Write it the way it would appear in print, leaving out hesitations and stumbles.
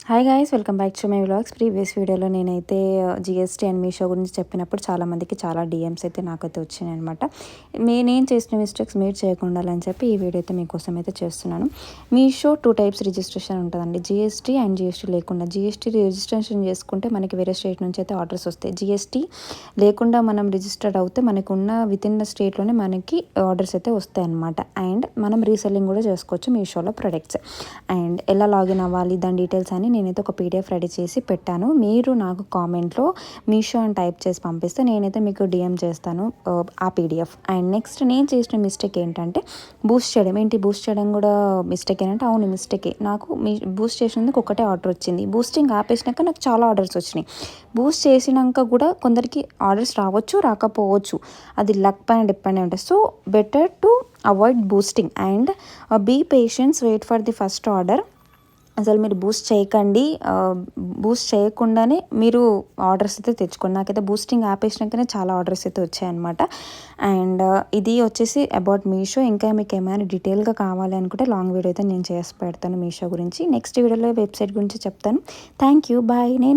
Hi guys, welcome back to my vlogs. Previous వీడియోలో నేనైతే GST and Meesho గురించి చెప్పినప్పుడు చాలామందికి చాలా డిఎమ్స్ అయితే నాకైతే వచ్చినాయి అనమాట. నేను చేసిన మిస్టేక్స్ మీరు చేయకుండా అని చెప్పి ఈ వీడియో అయితే మీకోసం అయితే చేస్తున్నాను. మీషో 2 టైప్స్ రిజిస్ట్రేషన్ ఉంటుందండి, జిఎస్టీ అండ్ జిఎస్టీ లేకుండా. జిఎస్టీ రిజిస్ట్రేషన్ చేసుకుంటే మనకి వేరే స్టేట్ నుంచి అయితే ఆర్డర్స్ వస్తాయి. జిఎస్టీ లేకుండా మనం రిజిస్టర్డ్ అవుతే మనకు ఉన్న విత్ ఇన్ ద స్టేట్లోనే మనకి ఆర్డర్స్ అయితే వస్తాయి అనమాట. అండ్ మనం రీసెల్లింగ్ కూడా చేసుకోవచ్చు మీషోలో ప్రొడక్ట్స్. అండ్ ఎలా లాగిన్ అవ్వాలి, దాని డీటెయిల్స్ అని నేనైతే ఒక పీడిఎఫ్ రెడీ చేసి పెట్టాను. మీరు నాకు కామెంట్లో మీషో అని టైప్ చేసి పంపిస్తే నేనైతే మీకు డిఎం చేస్తాను ఆ పీడిఎఫ్. అండ్ నెక్స్ట్ నేను చేసిన మిస్టేక్ ఏంటంటే బూస్ట్ చేయడం. బూస్ట్ చేయడం కూడా మిస్టేక్ ఏంటంటే, అవును మిస్టేకే. నాకు బూస్ట్ చేసినందుకు ఒకటే ఆర్డర్ వచ్చింది. బూస్టింగ్ ఆపేసినాక నాకు చాలా ఆర్డర్స్ వచ్చినాయి. బూస్ట్ చేసినాక కూడా కొందరికి ఆర్డర్స్ రావచ్చు, రాకపోవచ్చు. అది లక్ పైన డిపెండ్ ఉంటుంది. So better to avoid boosting and be patience, wait for the first order. అసలు మీరు బూస్ట్ చేయకండి. బూస్ట్ చేయకుండానే మీరు ఆర్డర్స్ అయితే తెచ్చుకోండి. నాకైతే బూస్టింగ్ ఆపేసినాకనే చాలా ఆర్డర్స్ అయితే వచ్చాయన్నమాట. అండ్ ఇది వచ్చేసి అబౌట్ మీషో. ఇంకా మీకు ఏమైనా డీటెయిల్గా కావాలి అనుకుంటే లాంగ్ వీడియో అయితే నేను చేసి పెడతాను మీషో గురించి. నెక్స్ట్ వీడియోలో వెబ్సైట్ గురించి చెప్తాను. Thank you, bye. నేను